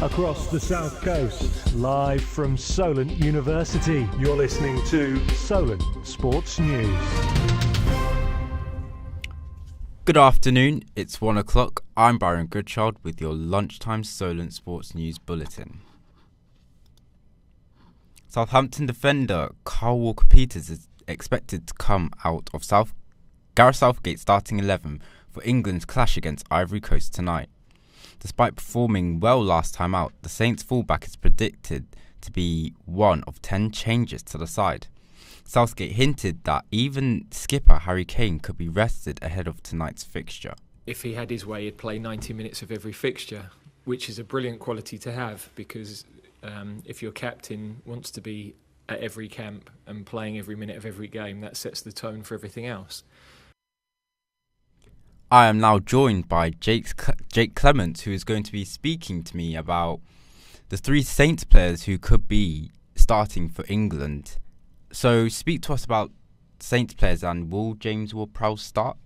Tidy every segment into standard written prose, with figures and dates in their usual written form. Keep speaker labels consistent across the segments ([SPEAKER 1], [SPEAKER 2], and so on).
[SPEAKER 1] across the South Coast, live from Solent University. You're listening to Solent Sports News.
[SPEAKER 2] Good afternoon, it's 1 o'clock. I'm Byron Goodchild with your lunchtime Solent Sports News bulletin. Southampton defender Kyle Walker-Peters is expected to come out of Gareth Southgate's starting 11 for England's clash against Ivory Coast tonight. Despite performing well last time out, the Saints fullback is predicted to be one of 10 changes to the side. Southgate hinted that even skipper Harry Kane could be rested ahead of tonight's fixture.
[SPEAKER 3] If he had his way, he'd play 90 minutes of every fixture, which is a brilliant quality to have, because if your captain wants to be at every camp and playing every minute of every game, that sets the tone for everything else.
[SPEAKER 2] I am now joined by Jake Clements, who is going to be speaking to me about the three Saints players who could be starting for England. So speak to us about Saints players, and will James Ward-Prowse start?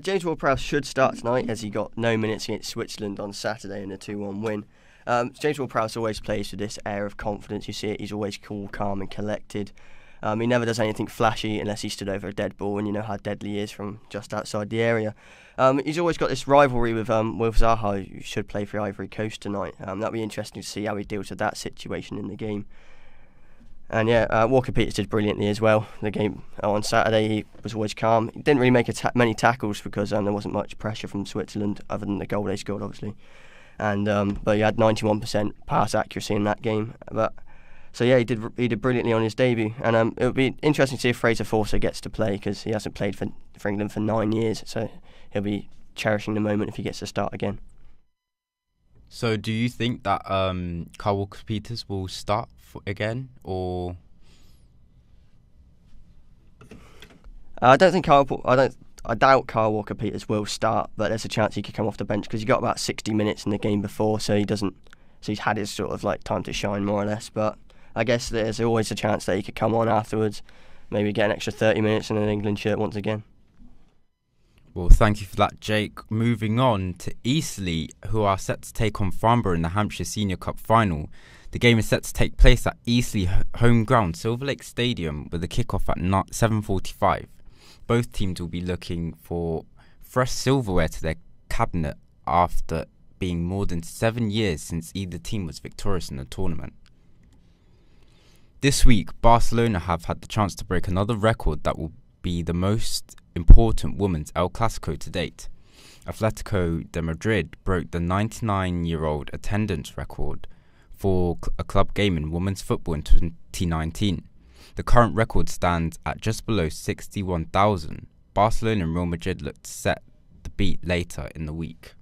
[SPEAKER 4] James Ward-Prowse should start tonight, as he got no minutes against Switzerland on Saturday in a 2-1 win. James Ward-Prowse always plays with this air of confidence. You see it, he's always cool, calm and collected. He never does anything flashy unless he stood over a dead ball, and you know how deadly he is from just outside the area. He's always got this rivalry with Zaha, who should play for Ivory Coast tonight. That'll be interesting to see how he deals with that situation in the game. And Walker-Peters did brilliantly as well. The game on Saturday, he was always calm. He didn't really make many tackles because there wasn't much pressure from Switzerland, other than the goal they scored, obviously. And but he had 91% pass accuracy in that game. So he did brilliantly on his debut. And it would be interesting to see if Fraser Forster gets to play, because he hasn't played for England for 9 years. So he'll be cherishing the moment if he gets to start again.
[SPEAKER 2] So do you think that Kyle Walker-Peters will start again, or?
[SPEAKER 4] I doubt Kyle Walker-Peters will start, but there's a chance he could come off the bench, because he got about 60 minutes in the game before, so he's had his sort of like time to shine more or less. But I guess there's always a chance that he could come on afterwards, maybe get an extra 30 minutes in an England shirt once again.
[SPEAKER 2] Well, thank you for that, Jake. Moving on to Eastleigh, who are set to take on Farnborough in the Hampshire Senior Cup final. The game is set to take place at Eastleigh home ground, Silver Lake Stadium, with a kick-off at 7:45. Both teams will be looking for fresh silverware to their cabinet after being more than 7 years since either team was victorious in the tournament. This week, Barcelona have had the chance to break another record that will be the most important women's El Clasico to date. Atletico de Madrid broke the 99-year-old attendance record for a club game in women's football in 2019. The current record stands at just below 61,000. Barcelona and Real Madrid look to set the beat later in the week.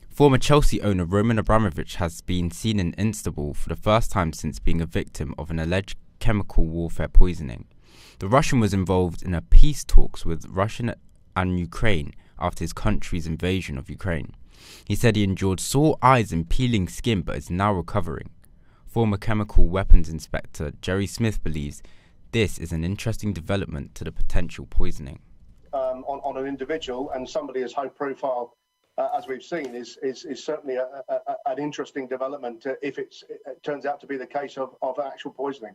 [SPEAKER 2] Former Chelsea owner Roman Abramovich has been seen in Istanbul for the first time since being a victim of an alleged chemical warfare poisoning. The Russian was involved in a peace talks with Russia and Ukraine after his country's invasion of Ukraine. He said he endured sore eyes and peeling skin, but is now recovering. Former chemical weapons inspector Jerry Smith believes this is an interesting development to the potential poisoning.
[SPEAKER 5] On an individual, and somebody as high profile as we've seen is certainly an interesting development if it turns out to be the case of actual poisoning.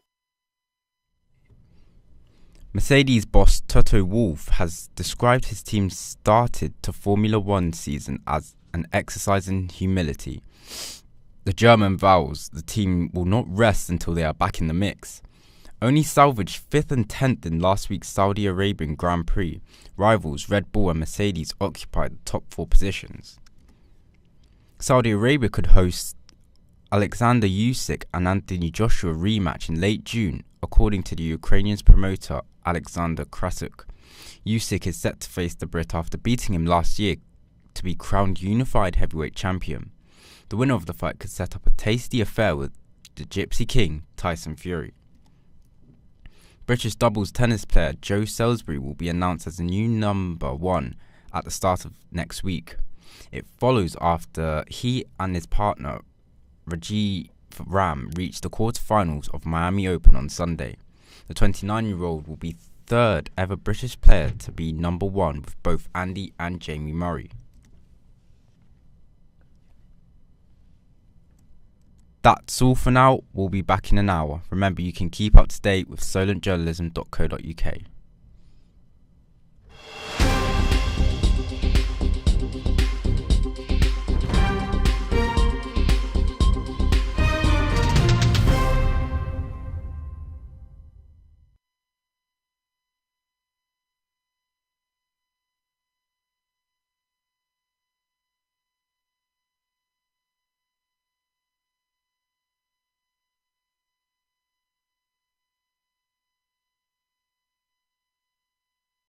[SPEAKER 2] Mercedes boss Toto Wolff has described his team's started to Formula One season as an exercise in humility. The German vows the team will not rest until they are back in the mix. Only salvaged 5th and 10th in last week's Saudi Arabian Grand Prix, rivals Red Bull and Mercedes occupied the top 4 positions. Saudi Arabia could host Alexander Usyk and Anthony Joshua rematch in late June, according to the Ukrainian's promoter Alexander Krasuk. Usyk is set to face the Brit after beating him last year to be crowned unified heavyweight champion. The winner of the fight could set up a tasty affair with the Gypsy King, Tyson Fury. British doubles tennis player Joe Salisbury will be announced as the new number 1 at the start of next week. It follows after he and his partner Rajiv Ram reached the quarterfinals of Miami Open on Sunday. The 29-year-old will be third ever British player to be number 1 with both Andy and Jamie Murray. That's all for now. We'll be back in an hour. Remember, you can keep up to date with solentjournalism.co.uk.